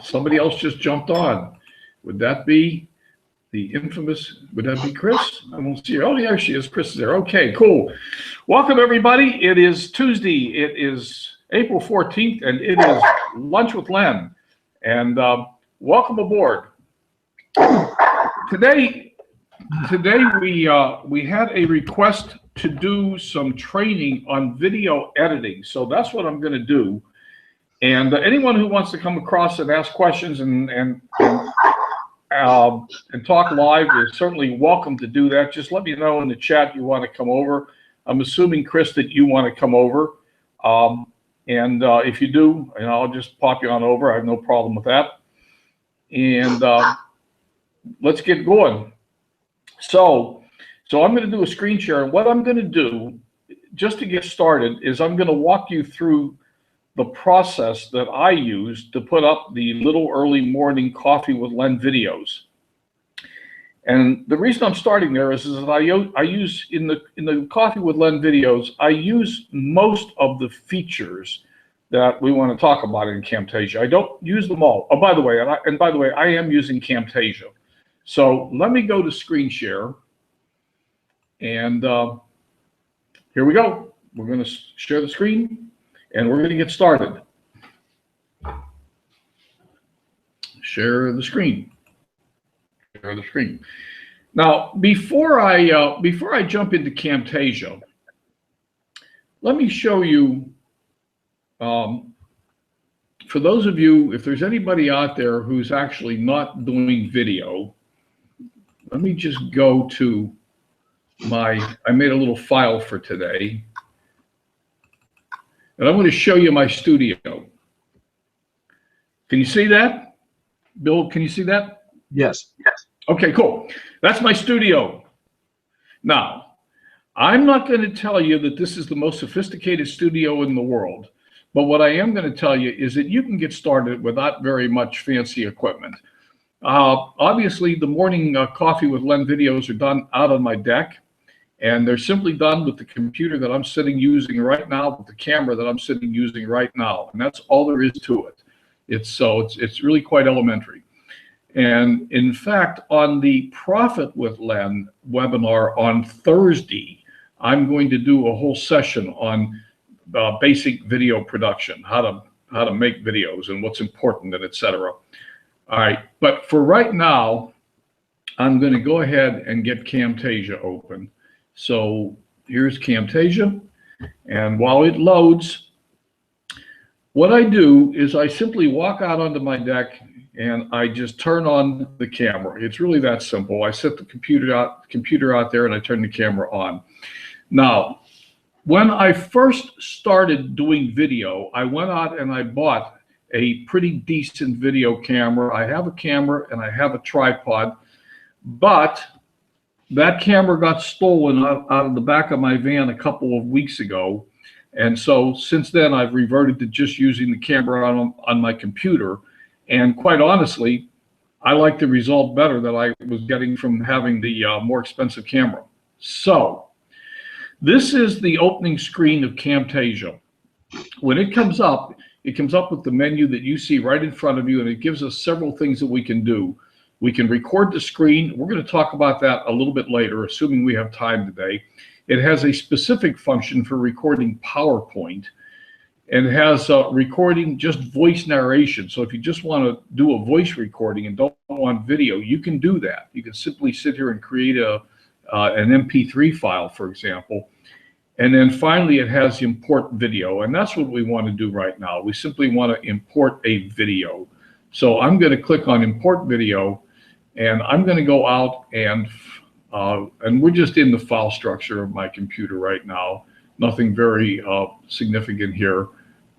Somebody else just jumped on. Would that be the infamous, would that be Chris? I won't see her. Oh, yeah, she is. Chris is there. Okay, cool. Welcome, everybody. It is Tuesday. It is April 14th, and it is Lunch with Len. And welcome aboard. Today we had a request to do some training on video editing. So that's what I'm going to do. And anyone who wants to come across and ask questions and talk live is certainly welcome to do that. Just let me know in the chat you want to come over. I'm assuming, Chris, that you want to come over. If you do, I'll just pop you on over. I have no problem with that. And let's get going. So I'm going to do a screen share. And what I'm going to do, just to get started, is I'm going to walk you through the process that I use to put up the little early morning coffee with Len videos. And the reason I'm starting there is that I use in the coffee with Len videos, I use most of the features that we want to talk about in Camtasia. I don't use them all. Oh, by the way, I am using Camtasia. So let me go to screen share, and here we go. We're going to share the screen. And we're going to get started. Share the screen. Share the screen. Now, before I jump into Camtasia, let me show you. For those of you, if there's anybody out there who's actually not doing video, let me just go to I made a little file for today. And I'm going to show you my studio. Can you see that? Bill, can you see that? Yes. Okay, cool. That's my studio. Now, I'm not going to tell you that this is the most sophisticated studio in the world, but what I am going to tell you is that you can get started without very much fancy equipment. Obviously, the morning coffee with Len videos are done out on my deck. And they're simply done with the computer that I'm sitting using right now, with the camera that I'm sitting using right now. And that's all there is to it. It's really quite elementary. And in fact, on the Profit with Len webinar on Thursday, I'm going to do a whole session on basic video production, how to make videos and what's important and etc. All right, but for right now, I'm going to go ahead and get Camtasia open. So here's Camtasia, and while it loads, what I do is I simply walk out onto my deck and I just turn on the camera. It's really that simple. I set the computer out there and I turn the camera on. Now, when I first started doing video, I went out and I bought a pretty decent video camera. I have a camera and I have a tripod, but that camera got stolen out of the back of my van a couple of weeks ago. And so since then, I've reverted to just using the camera on my computer. And quite honestly, I like the result better that I was getting from having the more expensive camera. So this is the opening screen of Camtasia. When it comes up with the menu that you see right in front of you, and it gives us several things that we can do. We can record the screen. We're going to talk about that a little bit later, assuming we have time today. It has a specific function for recording PowerPoint, and it has recording just voice narration. So if you just want to do a voice recording and don't want video, you can do that. You can simply sit here and create an MP3 file, for example. And then finally, it has import video, and that's what we want to do right now. We simply want to import a video. So I'm going to click on import video. And I'm going to go out and we're just in the file structure of my computer right now. Nothing very significant here,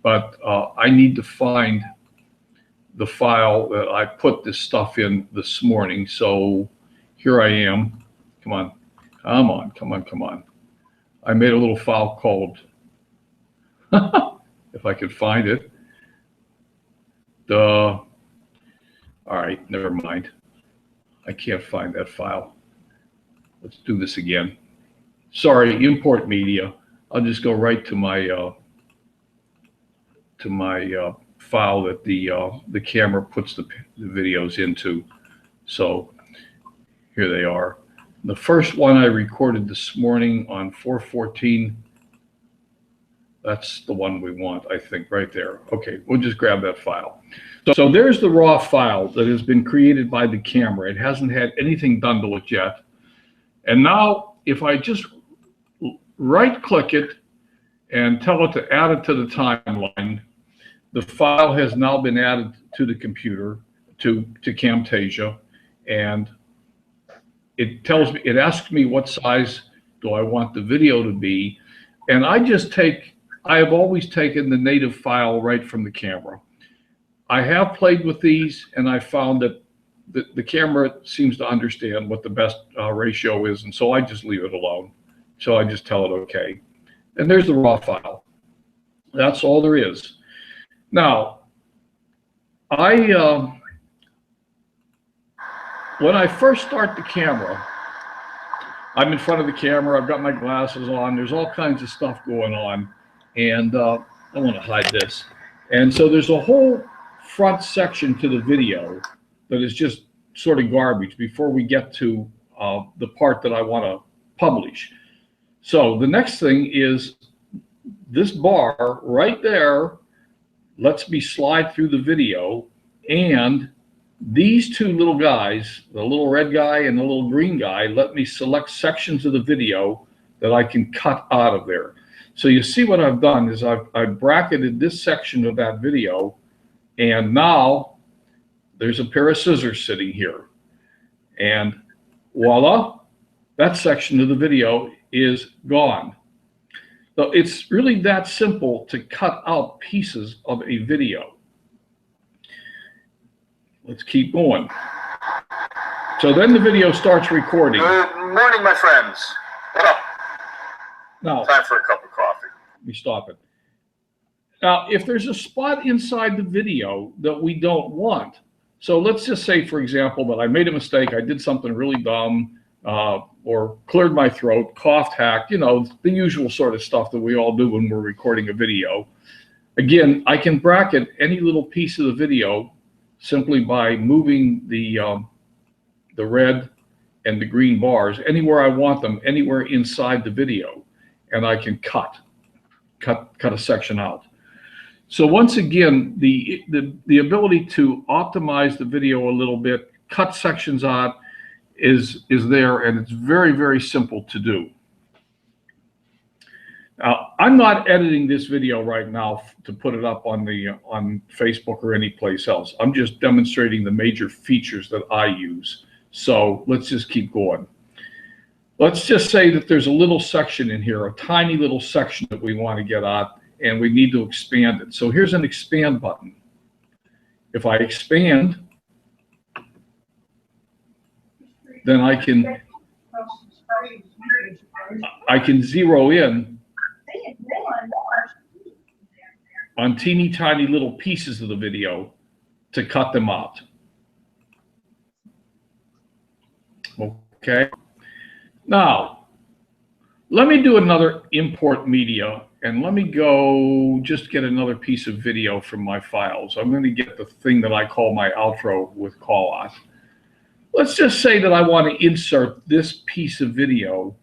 but I need to find the file that I put this stuff in this morning. So here I am. Come on. I made a little file called, if I could find it. All right, never mind. I can't find that file. Let's do this again. Sorry, import media. I'll just go right to my file that the camera puts the videos into. So here they are. The first one I recorded this morning on 4/14. That's the one we want, I think, right there. Okay, we'll just grab that file. So there's the raw file that has been created by the camera. It hasn't had anything done to it yet. And now if I just right-click it and tell it to add it to the timeline, the file has now been added to the computer, to Camtasia, and it tells me, it asks me what size do I want the video to be, and I have always taken the native file right from the camera. I have played with these, and I found that the camera seems to understand what the best ratio is, and so I just leave it alone. So I just tell it okay. And there's the raw file. That's all there is. Now, when I first start the camera, I'm in front of the camera, I've got my glasses on, there's all kinds of stuff going on, and I want to hide this. And so there's a whole front section to the video that is just sort of garbage before we get to the part that I want to publish. So the next thing is this bar right there lets me slide through the video, and these two little guys, the little red guy and the little green guy, let me select sections of the video that I can cut out of there. So you see what I've done is I've bracketed this section of that video, and now there's a pair of scissors sitting here. And voila, that section of the video is gone. So it's really that simple to cut out pieces of a video. Let's keep going. So then the video starts recording. Good morning, my friends. What up? Now, time for a cup of coffee. Let me stop it. Now, if there's a spot inside the video that we don't want, so let's just say, for example, that I made a mistake, I did something really dumb, or cleared my throat, coughed, hacked, you know, the usual sort of stuff that we all do when we're recording a video. Again, I can bracket any little piece of the video simply by moving the red and the green bars anywhere I want them, anywhere inside the video, and I can cut a section out. So once again, the ability to optimize the video a little bit, cut sections out, is there, and it's very, very simple to do. Now, I'm not editing this video right now to put it up on Facebook or any place else. I'm just demonstrating the major features that I use. So let's just keep going. Let's just say that there's a little section in here, a tiny little section that we want to get out, and we need to expand it. So here's an expand button. If I expand, then I can zero in on teeny tiny little pieces of the video to cut them out. Okay. Now, let me do another import media, and let me go just get another piece of video from my files. I'm going to get the thing that I call my outro with callout. Let's just say that I want to insert this piece of video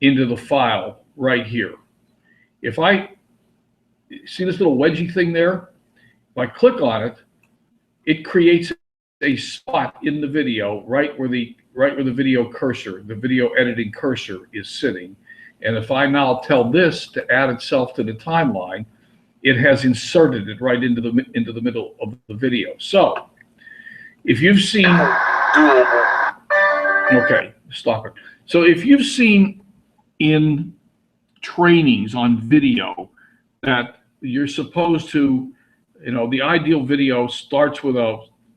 into the file right here. If I see this little wedgie thing there, if I click on it, it creates a spot in the video right where the video cursor, the video editing cursor, is sitting. And if I now tell this to add itself to the timeline, it has inserted it right into the middle of the video. So if you've seen, okay, stop it. So if you've seen in trainings on video that you're supposed to, you know, the ideal video starts with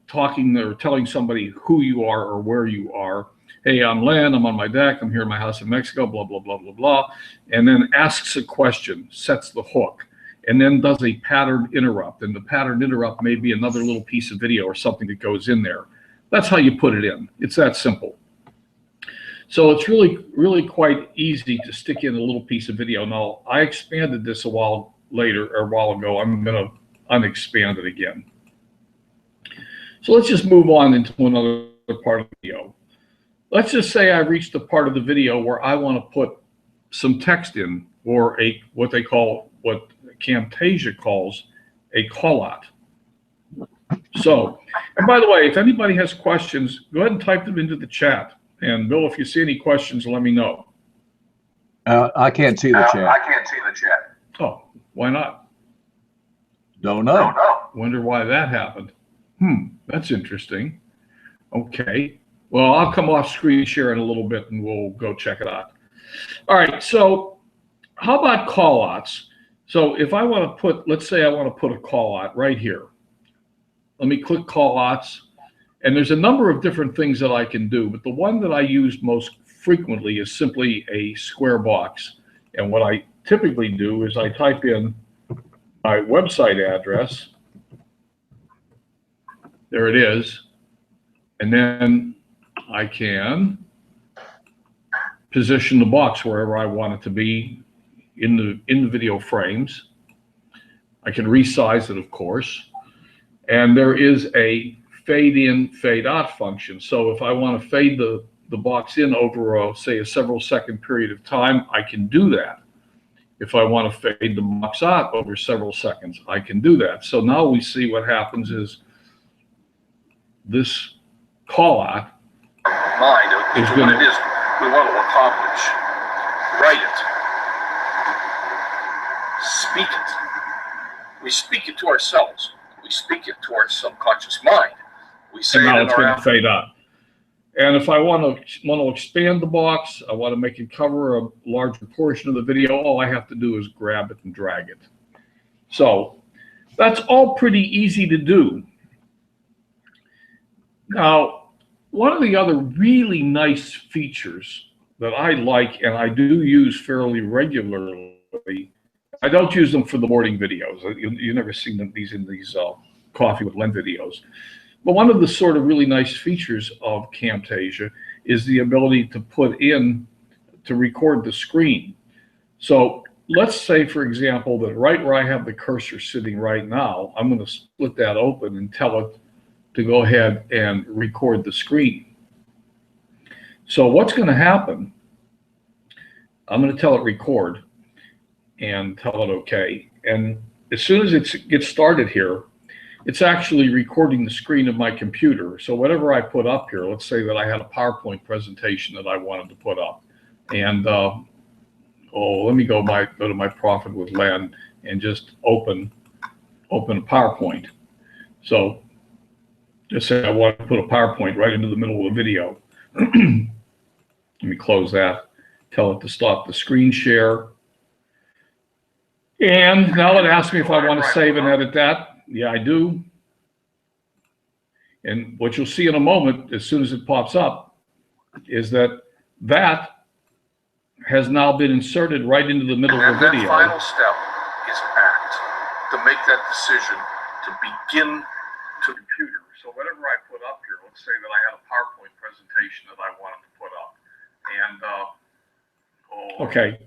talking or telling somebody who you are or where you are. Hey, I'm Len, I'm on my deck, I'm here in my house in Mexico, blah, blah, blah, blah, blah. And then asks a question, sets the hook, and then does a pattern interrupt. And the pattern interrupt may be another little piece of video or something that goes in there. That's how you put it in. It's that simple. So it's really, really quite easy to stick in a little piece of video. Now, I expanded this a while ago. I'm unexpand it again. So let's just move on into another part of the video. Let's just say I've reached the part of the video where I want to put some text in, or what Camtasia calls a callout. So, and by the way, if anybody has questions, go ahead and type them into the chat. And Bill, if you see any questions, let me know. I can't see the chat. I can't see the chat. Oh, why not? Don't know. Wonder why that happened. That's interesting. Okay. Well, I'll come off screen share in a little bit and we'll go check it out. All right. So how about callouts? So if I want to put, let's say I want to put a callout right here. Let me click callouts. And there's a number of different things that I can do, but the one that I use most frequently is simply a square box. And what I typically do is I type in my website address. There it is. And then I can position the box wherever I want it to be in the video frames. I can resize it, of course. And there is a fade in, fade out function. So if I want to fade the box in over, say, a several second period of time, I can do that. If I want to fade the box out over several seconds, I can do that. So now we see what happens is this call out Mind is what it is we want to accomplish. Write it. Speak it. We speak it to ourselves. We speak it to our subconscious mind. We say and now it it's in our going to fade out. And if I want to expand the box, I want to make it cover a larger portion of the video, all I have to do is grab it and drag it. So that's all pretty easy to do. Now, one of the other really nice features that I like and I do use fairly regularly, I don't use them for the morning videos. You never seen these in these Coffee with Len videos. But one of the sort of really nice features of Camtasia is the ability to to record the screen. So let's say, for example, that right where I have the cursor sitting right now, I'm going to split that open and tell it to go ahead and record the screen. So what's going to happen, I'm going to tell it record and tell it okay. And as soon as it gets started here, it's actually recording the screen of my computer. So whatever I put up here, let's say that I had a PowerPoint presentation that I wanted to put up. And let me go to my Profit with Len and just open a PowerPoint. So just say I want to put a PowerPoint right into the middle of the video. Let me close that, tell it to stop the screen share. And now it asks me if I want to save and edit that. Yeah, I do. And what you'll see in a moment, as soon as it pops up, is that has now been inserted right into the middle of the video. And that final step is act, to make that decision, to begin to computer. So whatever I put up here, let's say that I had a PowerPoint presentation that I wanted to put up. And okay.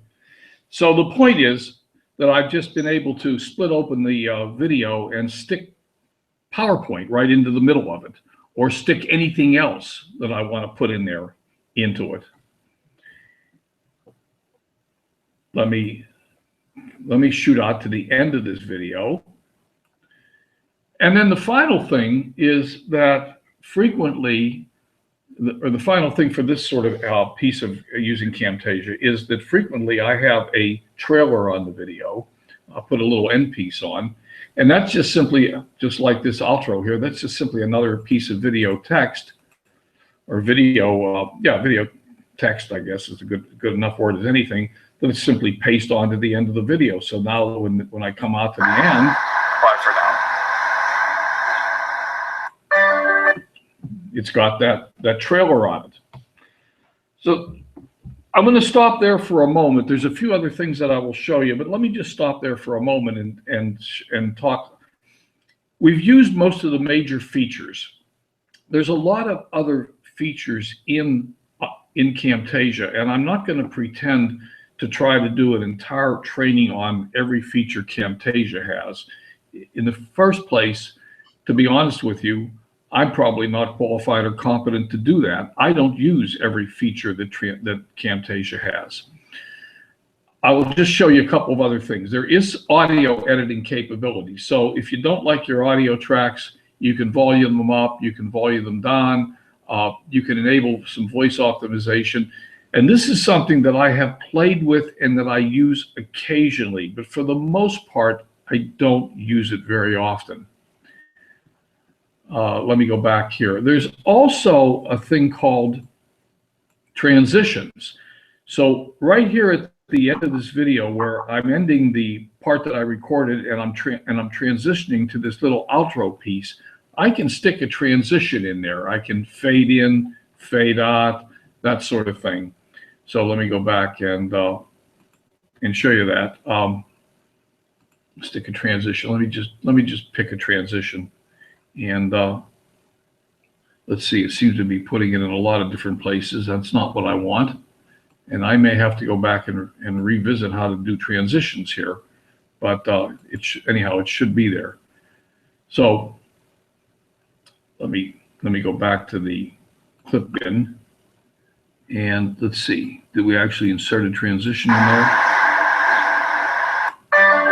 So the point is that I've just been able to split open the video and stick PowerPoint right into the middle of it, or stick anything else that I want to put in there into it. Let me shoot out to the end of this video. And then the final thing is that frequently, the final thing for this sort of piece of using Camtasia is that frequently I have a trailer on the video. I'll put a little end piece on, and that's just simply, just like this outro here, that's just simply another piece of video text, or video text, I guess is a good enough word as anything, that it's simply paste onto the end of the video. So now when I come out to the end, bye for now. It's got that trailer on it. So I'm going to stop there for a moment. There's a few other things that I will show you, but let me just stop there for a moment and talk. We've used most of the major features. There's a lot of other features in Camtasia, and I'm not going to pretend to try to do an entire training on every feature Camtasia has. in the first place, to be honest with you, I'm probably not qualified or competent to do that. I don't use every feature that Camtasia has. I will just show you a couple of other things. There is audio editing capability. So if you don't like your audio tracks, you can volume them up, you can volume them down, you can enable some voice optimization. And this is something that I have played with and that I use occasionally, but for the most part, I don't use it very often. Let me go back here. There's also a thing called transitions. So right here at the end of this video, where I'm ending the part that I recorded and I'm transitioning to this little outro piece, I can stick a transition in there. I can fade in, fade out, that sort of thing. So let me go back and show you that. Stick a transition. Let me just pick a transition, and let's see. It seems to be putting it in a lot of different places. That's not what I want, and I may have to go back and revisit how to do transitions here. But anyhow, it should be there. So let me go back to the clip bin. And let's see, did we actually insert a transition in there?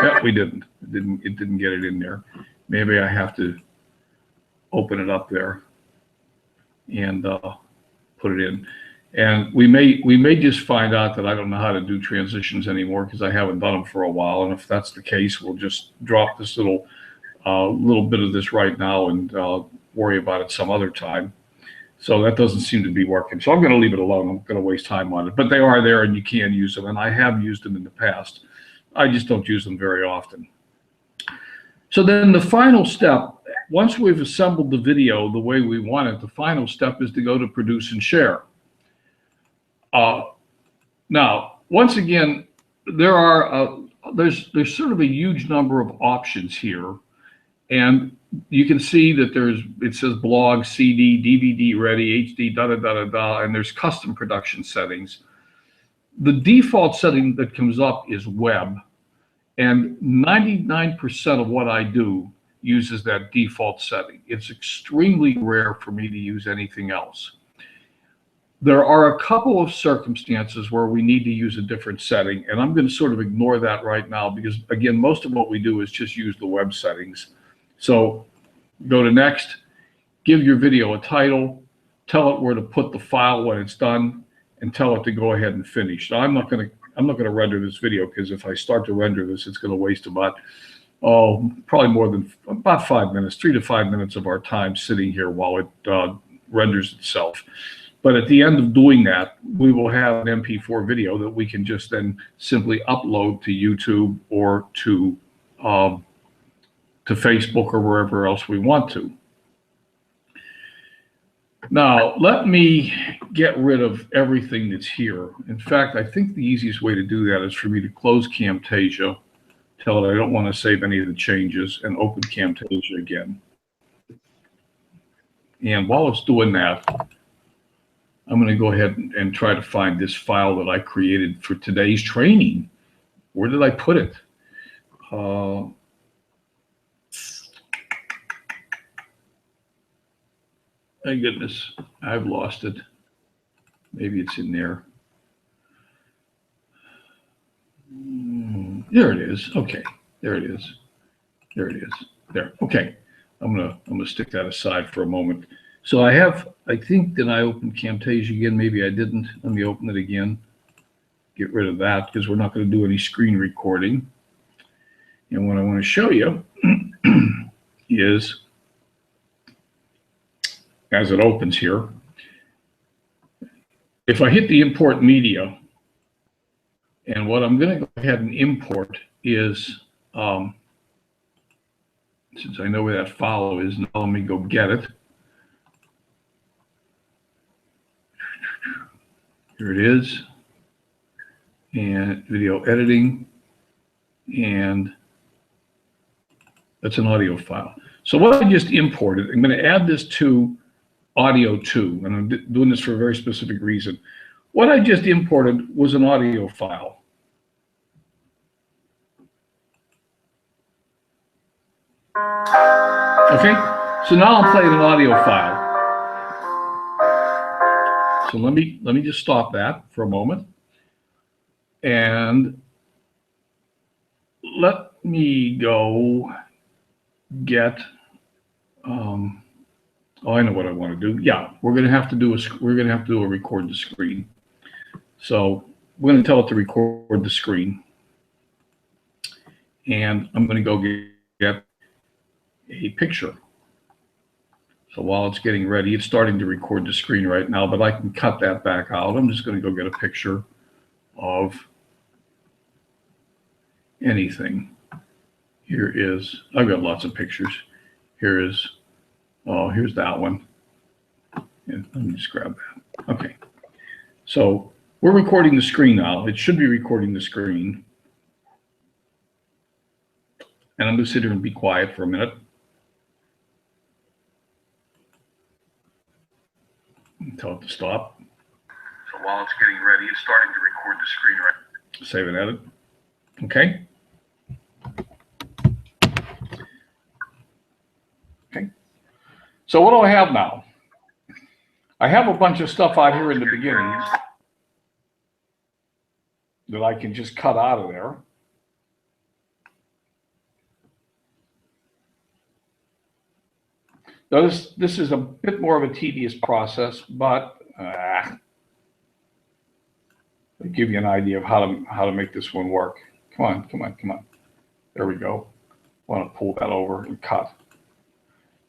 Yeah, we didn't. It didn't get it in there. Maybe I have to open it up there and put it in. And we may just find out that I don't know how to do transitions anymore because I haven't done them for a while. And if that's the case, we'll just drop this little bit of this right now and worry about it some other time. So that doesn't seem to be working. So I'm going to leave it alone. I'm going to waste time on it. But they are there and you can use them. And I have used them in the past. I just don't use them very often. So then the final step, once we've assembled the video the way we want it, the final step is to go to produce and share. Now, once again, there's sort of a huge number of options here. And you can see that it says blog, CD, DVD ready, HD, and there's custom production settings. The default setting that comes up is web, and 99% of what I do uses that default setting. It's extremely rare for me to use anything else. There are a couple of circumstances where we need to use a different setting, and I'm going to sort of ignore that right now because, again, most of what we do is just use the web settings. So go to next, give your video a title, tell it where to put the file when it's done, and tell it to go ahead and finish. Now, I'm not going to render this video because if I start to render this, it's going to waste about, probably more than about 5 minutes, 3 to 5 minutes of our time sitting here while it renders itself. But at the end of doing that, we will have an MP4 video that we can just then simply upload to YouTube or to Facebook or wherever else we want to. Now, let me get rid of everything that's here. In fact, I think the easiest way to do that is for me to close Camtasia, tell it I don't want to save any of the changes, and open Camtasia again. And while it's doing that, I'm going to go ahead and try to find this file that I created for today's training. Where did I put it? My goodness, I've lost it. Maybe it's in there. There it is. Okay, there it is. There it is. There. Okay, I'm gonna stick that aside for a moment. So I think that I opened Camtasia again. Maybe I didn't. Let me open it again. Get rid of that because we're not going to do any screen recording. And what I want to show you is, as it opens here, if I hit the import media, and what I'm going to go ahead and import is, since I know where that file is, now let me go get it. Here it is, and video editing, and that's an audio file. So what I just imported, I'm going to add this to Audio 2, and I'm doing this for a very specific reason. What I just imported was an audio file. Okay, so now I'm playing an audio file. So let me just stop that for a moment. And let me go get, oh, I know what I want to do. Yeah, we're going to have to do a record the screen. So we're going to tell it to record the screen. And I'm going to go get a picture. So while it's getting ready, it's starting to record the screen right now, but I can cut that back out. I'm just going to go get a picture of anything. Here is, I've got lots of pictures. Here is, oh, here's that one. And let me just grab that. Okay. So we're recording the screen now. It should be recording the screen. And I'm going to sit here and be quiet for a minute. Tell it to stop. So while it's getting ready, it's starting to record the screen right. Save and edit. Okay. Okay. So what do I have now? I have a bunch of stuff out here in the beginning that I can just cut out of there. Now this is a bit more of a tedious process, but I'll give you an idea of how to make this one work. Come on, come on, come on. There we go. I want to pull that over and cut.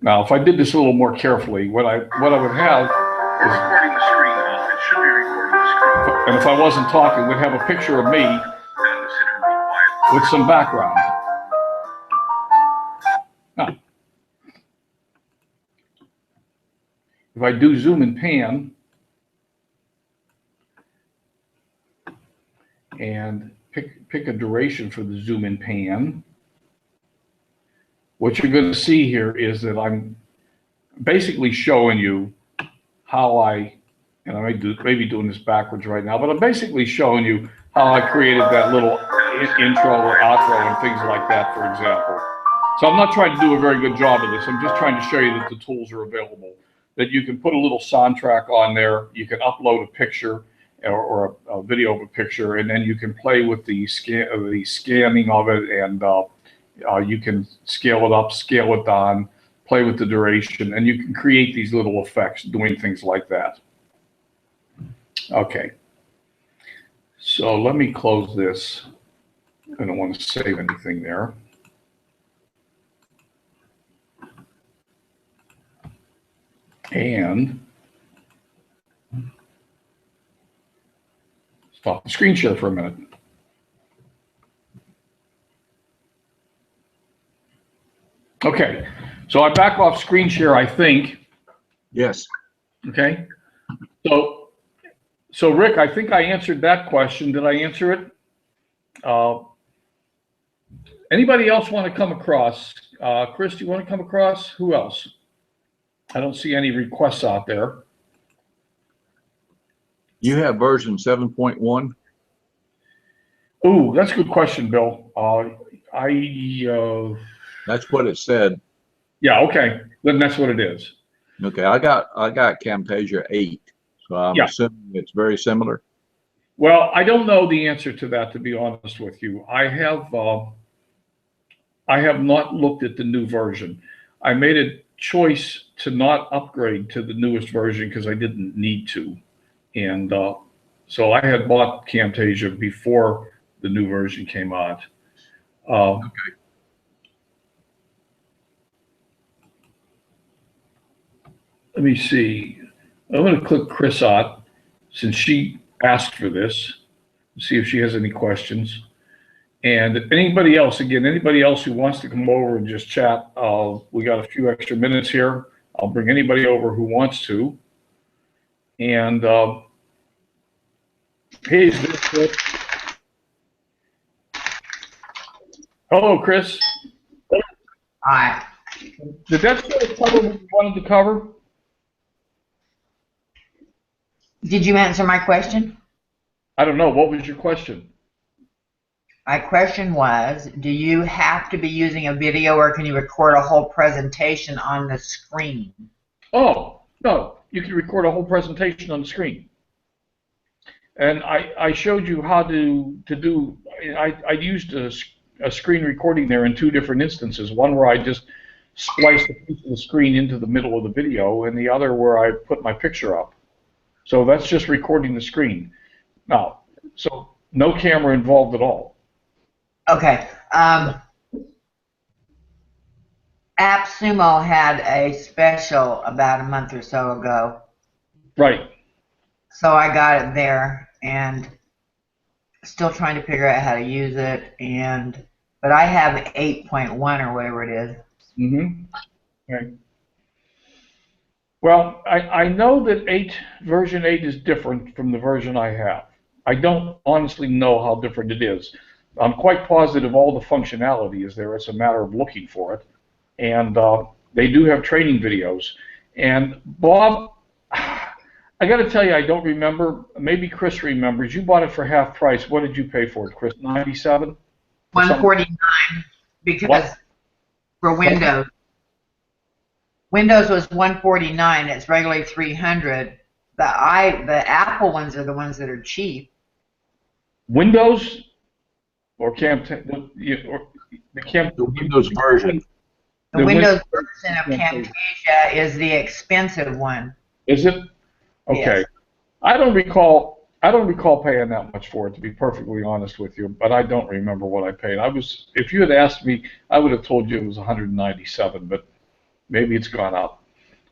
Now, if I did this a little more carefully, what I would have We're recording the screen now. It should be recording the screen. and if I wasn't talking, we'd have a picture of me And I'm gonna sit here and be quiet. with some background. Now, if I do zoom and pan and pick a duration for the zoom and pan, what you're going to see here is that I'm basically showing you how and I may be doing this backwards right now, but I'm basically showing you how I created that little intro or outro and things like that, for example. So I'm not trying to do a very good job of this. I'm just trying to show you that the tools are available, that you can put a little soundtrack on there. You can upload a picture or a video of a picture, and then you can play with the scanning of it, and you can scale it up, scale it down, play with the duration, and you can create these little effects doing things like that. Okay, so let me close this. I don't want to save anything there. And stop the screen share for a minute. Okay, so I back off screen share, I think. Yes. Okay, so Rick, I think I answered that question. Did I answer it? Anybody else want to come across? Chris, do you want to come across? Who else? I don't see any requests out there. You have version 7.1? Ooh, that's a good question, Bill. That's what it said. Yeah, okay, then that's what it is. Okay, I got Camtasia 8, so I'm assuming it's very similar. Well, I don't know the answer to that, to be honest with you. I have not looked at the new version. I made a choice to not upgrade to the newest version because I didn't need to. And so I had bought Camtasia before the new version came out. Okay. Let me see. I'm going to click Chris out since she asked for this. See if she has any questions. And anybody else, again, anybody else who wants to come over and just chat, we got a few extra minutes here. I'll bring anybody over who wants to. And hey, Chris. Hello, Chris. Hi. Did that sort of cover what you wanted to cover? Did you answer my question? I don't know. What was your question? My question was, do you have to be using a video or can you record a whole presentation on the screen? Oh, no, you can record a whole presentation on the screen. And I showed you how to do, I used a screen recording there in 2 different instances. One where I just spliced a piece of the screen into the middle of the video, and the other where I put my picture up. So that's just recording the screen. Now, so no camera involved at all. Okay. AppSumo had a special about a month or so ago. Right. So I got it there and still trying to figure out how to use it. But I have 8.1 or whatever it is. Mm-hmm. Right. Well, I know that version 8 is different from the version I have. I don't honestly know how different it is. I'm quite positive all the functionality is there. It's a matter of looking for it. And they do have training videos. And Bob, I got to tell you, I don't remember. Maybe Chris remembers. You bought it for half price. What did you pay for it, Chris? $97? $149 because What? for Windows. Windows was $149. It's regularly $300. The Apple ones are the ones that are cheap. Windows or the Windows version. The Windows version of Camtasia is the expensive one. Is it? Okay. Yes. I don't recall paying that much for it, to be perfectly honest with you, but I don't remember what I paid. If you had asked me, I would have told you it was $197, but maybe it's gone up.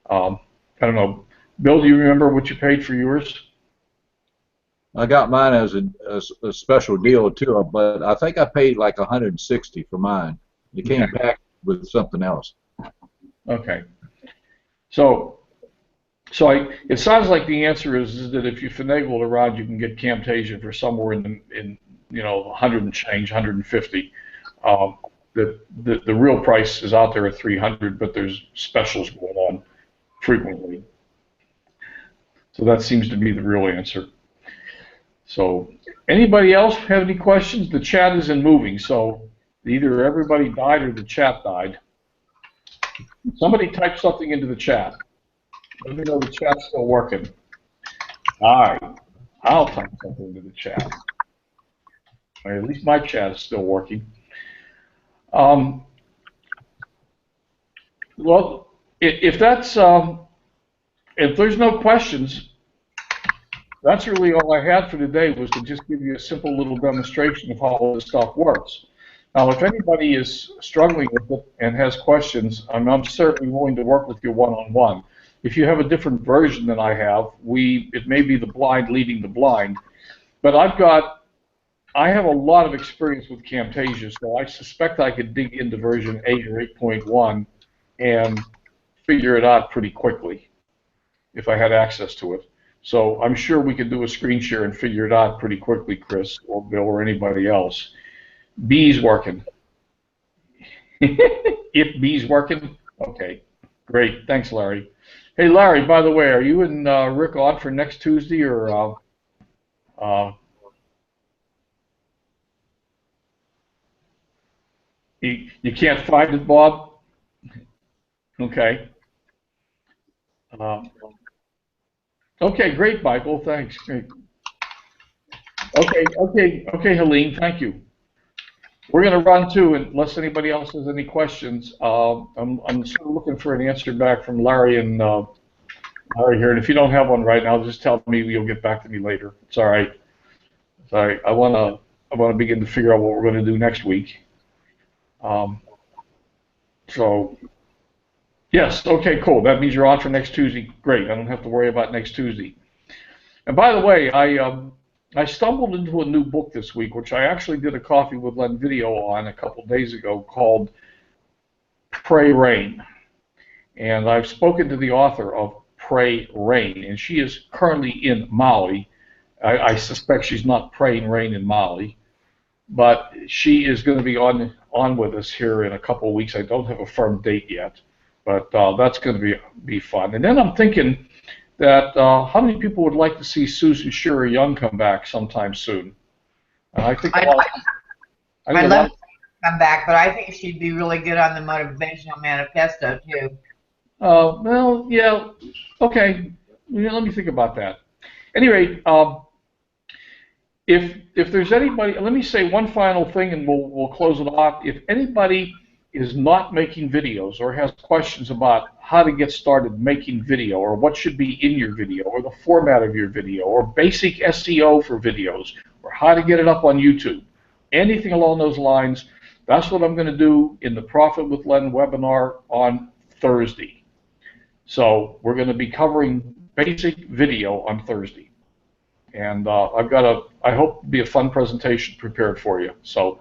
I don't know. Bill, do you remember what you paid for yours? I got mine as a special deal too, but I think I paid like $160 for mine. It came back with something else. Okay. So it sounds like the answer is that if you finagle around, you can get Camtasia for somewhere in 100 and change, 150. The real price is out there at 300, but there's specials going on frequently. So that seems to be the real answer. So anybody else have any questions? The chat isn't moving, so either everybody died or the chat died. Somebody type something into the chat. Let me know the chat's still working. All right, I'll type something into the chat. Or at least my chat is still working. Well, if there's no questions, that's really all I had for today, was to just give you a simple little demonstration of how all this stuff works. Now, if anybody is struggling with it and has questions, I'm certainly willing to work with you one-on-one. If you have a different version than I have, it may be the blind leading the blind, but I have a lot of experience with Camtasia, so I suspect I could dig into version 8 or 8.1 and figure it out pretty quickly if I had access to it. So I'm sure we could do a screen share and figure it out pretty quickly, Chris or Bill or anybody else. B's working. If B's working, okay, great. Thanks, Larry. Hey, Larry, by the way, are you and Rick on for next Tuesday, or you can't find it, Bob? Okay. Okay, great, Michael. Thanks. Great. Okay, Helene. Thank you. We're going to run too, unless anybody else has any questions. I'm sort of looking for an answer back from Larry and Larry here. And if you don't have one right now, just tell me. You'll get back to me later. It's all right. Sorry, I want to begin to figure out what we're going to do next week. So. Yes, okay, cool. That means you're on for next Tuesday. Great, I don't have to worry about next Tuesday. And by the way, I stumbled into a new book this week, which I actually did a Coffee with Len video on a couple days ago, called Pray Rain. And I've spoken to the author of Pray Rain, and she is currently in Mali. I suspect she's not praying rain in Mali, but she is going to be on with us here in a couple of weeks. I don't have a firm date yet. But that's going to be fun. And then I'm thinking that how many people would like to see Susan Shearer Young come back sometime soon? I think I think I'd a love lot- to come back, but I think she'd be really good on the motivational manifesto too. well, yeah, okay. Yeah, let me think about that. At any rate, if there's anybody, let me say one final thing, and we'll close it off. If anybody is not making videos or has questions about how to get started making video, or what should be in your video, or the format of your video, or basic SEO for videos, or how to get it up on YouTube, anything along those lines, that's what I'm going to do in the Profit with Len webinar on Thursday. So we're going to be covering basic video on Thursday. And I've got I hope to be a fun presentation prepared for you. So,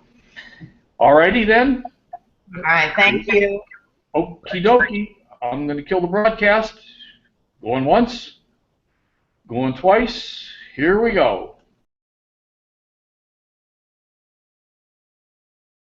alrighty then. All right, thank you. Okie dokie. I'm going to kill the broadcast. Going once, going twice. Here we go.